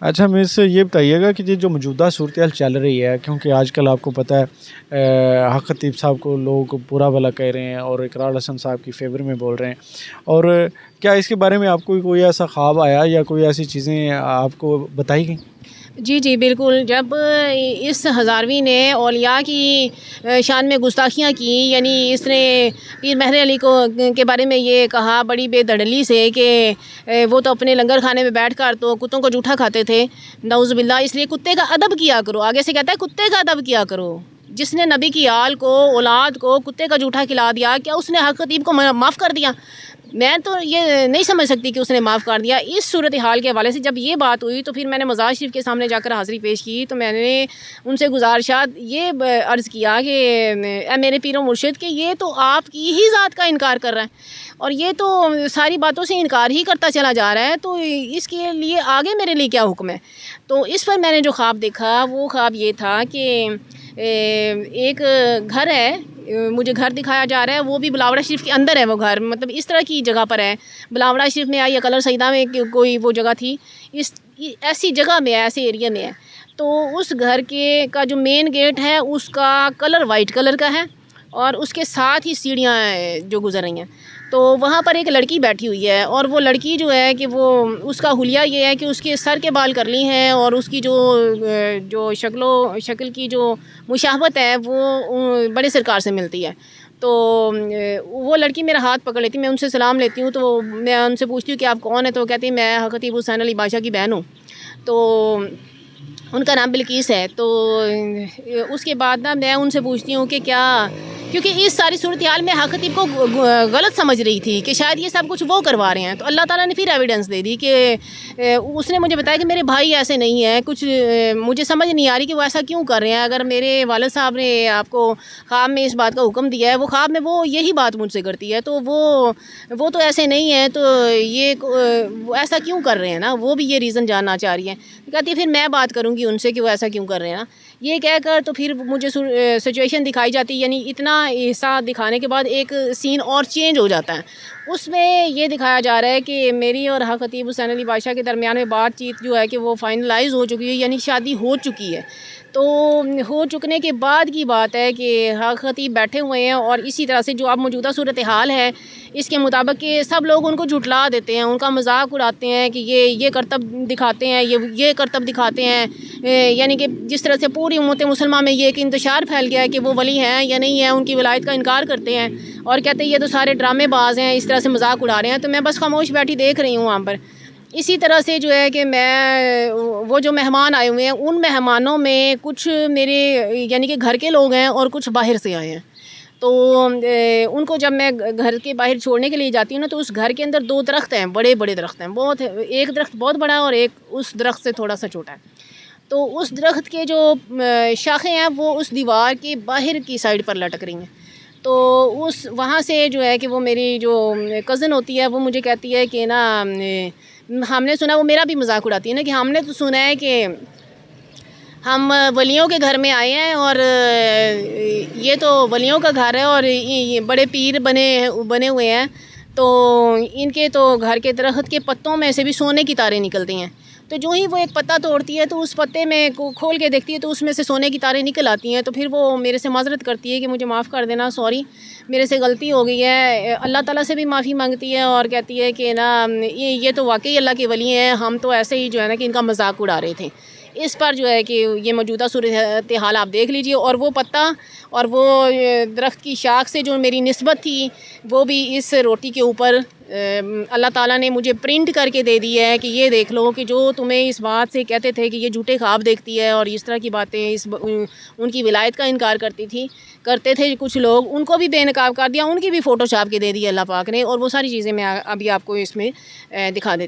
اچھا میرے سے یہ بتائیے گا کہ یہ جو موجودہ صورتحال چل رہی ہے، کیونکہ آج کل آپ کو پتہ ہے حق خطیب صاحب کو لوگ برا بھلا کہہ رہے ہیں اور اقرار حسن صاحب کی فیور میں بول رہے ہیں، اور کیا اس کے بارے میں آپ کو کوئی ایسا خواب آیا یا کوئی ایسی چیزیں آپ کو بتائی گئیں؟ جی جی بالکل، جب اس ہزاروی نے اولیاء کی شان میں گستاخیاں کی، یعنی اس نے پیر مہر علی کو کے بارے میں یہ کہا بڑی بے دڑلی سے کہ وہ تو اپنے لنگر خانے میں بیٹھ کر تو کتوں کو جھوٹا کھاتے تھے، نعوذ باللہ، اس لیے کتے کا ادب کیا کرو، آگے سے کہتا ہے کتے کا ادب کیا کرو۔ جس نے نبی کی آل کو، اولاد کو کتے کا جھوٹا کھلا دیا، کیا اس نے حق خطیب کو معاف کر دیا؟ میں تو یہ نہیں سمجھ سکتی کہ اس نے معاف کر دیا۔ اس صورتحال کے حوالے سے جب یہ بات ہوئی تو پھر میں نے مزار شریف کے سامنے جا کر حاضری پیش کی، تو میں نے ان سے گزارشات یہ عرض کیا کہ اے میرے پیر و مرشد، کہ یہ تو آپ کی ہی ذات کا انکار کر رہا ہے اور یہ تو ساری باتوں سے انکار ہی کرتا چلا جا رہا ہے، تو اس کے لیے آگے میرے لیے کیا حکم ہے؟ تو اس پر میں نے جو خواب دیکھا وہ خواب یہ تھا کہ ایک گھر ہے، مجھے گھر دکھایا جا رہا ہے، وہ بھی بلاوڑہ شریف کے اندر ہے، وہ گھر مطلب اس طرح کی جگہ پر ہے، بلاوڑہ شریف میں یا کلر سیدہ میں کوئی وہ جگہ تھی، اس ایسی جگہ میں ہے، ایسے ایریا میں ہے۔ تو اس گھر کا جو مین گیٹ ہے اس کا کلر وائٹ کلر کا ہے اور اس کے ساتھ ہی سیڑھیاں جو گزر رہی ہیں، تو وہاں پر ایک لڑکی بیٹھی ہوئی ہے، اور وہ لڑکی جو ہے کہ وہ اس کا حلیہ یہ ہے کہ اس کے سر کے بال کرلی ہیں اور اس کی جو شکل کی جو مشابہت ہے وہ بڑے سرکار سے ملتی ہے۔ تو وہ لڑکی میرا ہاتھ پکڑ لیتی، میں ان سے سلام لیتی ہوں، تو میں ان سے پوچھتی ہوں کہ آپ کون ہیں؟ تو وہ کہتی ہیں میں خطیب حسین علی بادشاہ کی بہن ہوں۔ تو ان کا نام بلقیس ہے۔ تو اس کے بعد میں ان سے پوچھتی ہوں کہ کیا، کیونکہ اس ساری صورتحال میں حق خطیب کو غلط سمجھ رہی تھی کہ شاید یہ سب کچھ وہ کروا رہے ہیں، تو اللہ تعالیٰ نے پھر ایویڈنس دے دی کہ اس نے مجھے بتایا کہ میرے بھائی ایسے نہیں ہیں، کچھ مجھے سمجھ نہیں آ رہی کہ وہ ایسا کیوں کر رہے ہیں۔ اگر میرے والد صاحب نے آپ کو خواب میں اس بات کا حکم دیا ہے، وہ خواب میں وہ یہی بات مجھ سے کرتی ہے، تو وہ تو ایسے نہیں ہیں، تو یہ ایسا کیوں کر رہے ہیں نا، وہ بھی یہ ریزن جاننا چاہ رہی ہیں۔ کہتی ہے پھر میں بات کروں گی ان سے کہ وہ ایسا کیوں کر رہے ہیں نا، یہ کہہ کر تو پھر مجھے سچویشن دکھائی جاتی، یعنی اتنا حصہ دکھانے کے بعد ایک سین اور چینج ہو جاتا ہے۔ اس میں یہ دکھایا جا رہا ہے کہ میری اور حق خطیب حسین علی بادشاہ کے درمیان میں بات چیت جو ہے کہ وہ فائنلائز ہو چکی ہے، یعنی شادی ہو چکی ہے۔ تو ہو چکنے کے بعد کی بات ہے کہ حق خطیب بیٹھے ہوئے ہیں، اور اسی طرح سے جو اب موجودہ صورتحال ہے اس کے مطابق کہ سب لوگ ان کو جھٹلا دیتے ہیں، ان کا مذاق اڑاتے ہیں کہ یہ کرتب دکھاتے ہیں، یہ کرتب دکھاتے ہیں، یعنی کہ جس طرح سے پوری امت مسلمہ میں یہ ایک انتشار پھیل گیا ہے کہ وہ ولی ہیں یا نہیں ہیں، ان کی ولایت کا انکار کرتے ہیں اور کہتے ہیں یہ تو سارے ڈرامے باز ہیں، اس طرح سے مذاق اڑا رہے ہیں۔ تو میں بس خاموش بیٹھی دیکھ رہی ہوں وہاں پر۔ اسی طرح سے جو ہے کہ وہ جو مہمان آئے ہوئے ہیں، ان مہمانوں میں کچھ میرے یعنی کہ گھر کے لوگ ہیں اور کچھ باہر سے آئے ہیں۔ تو ان کو جب میں گھر کے باہر چھوڑنے کے لیے جاتی ہوں نا، تو اس گھر کے اندر 2 درخت ہیں، بڑے بڑے درخت ہیں، ایک درخت بہت بڑا ہے اور ایک اس درخت سے تھوڑا سا چھوٹا ہے۔ تو اس درخت کے جو شاخیں ہیں وہ اس دیوار کے باہر کی سائڈ پر لٹک رہی ہیں۔ تو وہاں سے جو ہے کہ وہ میری جو کزن ہوتی ہے وہ مجھے کہتی ہے کہ نا ہم نے سنا، وہ میرا بھی مذاق اڑاتی ہے نا کہ ہم نے تو سنا ہے کہ ہم ولیوں کے گھر میں آئے ہیں اور یہ تو ولیوں کا گھر ہے اور یہ بڑے پیر بنے ہوئے ہیں، تو ان کے تو گھر کے درخت کے پتوں میں سے بھی سونے کی تاریں نکلتی ہیں۔ تو جو ہی وہ ایک پتا توڑتی ہے تو اس پتے میں کھول کے دیکھتی ہے تو اس میں سے سونے کی تاریں نکل آتی ہیں، تو پھر وہ میرے سے معذرت کرتی ہے کہ مجھے معاف کر دینا، سوری میرے سے غلطی ہو گئی ہے۔ اللہ تعالیٰ سے بھی معافی مانگتی ہے اور کہتی ہے کہ نا یہ تو واقعی اللہ کے ولی ہیں، ہم تو ایسے ہی جو ہے نا کہ ان کا مذاق اڑا رہے تھے۔ اس پر جو ہے کہ یہ موجودہ صورتحال آپ دیکھ لیجئے، اور وہ پتا اور وہ درخت کی شاخ سے جو میری نسبت تھی وہ بھی اس روٹی کے اوپر اللہ تعالیٰ نے مجھے پرنٹ کر کے دے دی ہے کہ یہ دیکھ لو کہ جو تمہیں اس بات سے کہتے تھے کہ یہ جھوٹے خواب دیکھتی ہے اور اس طرح کی باتیں ان کی ولایت کا انکار کرتے تھے کچھ لوگ، ان کو بھی بے نقاب کر دیا، ان کی بھی فوٹو چھاپ کے دے دی اللہ پاک نے، اور وہ ساری چیزیں میں ابھی آپ کو اس میں دکھا دیتی ہوں۔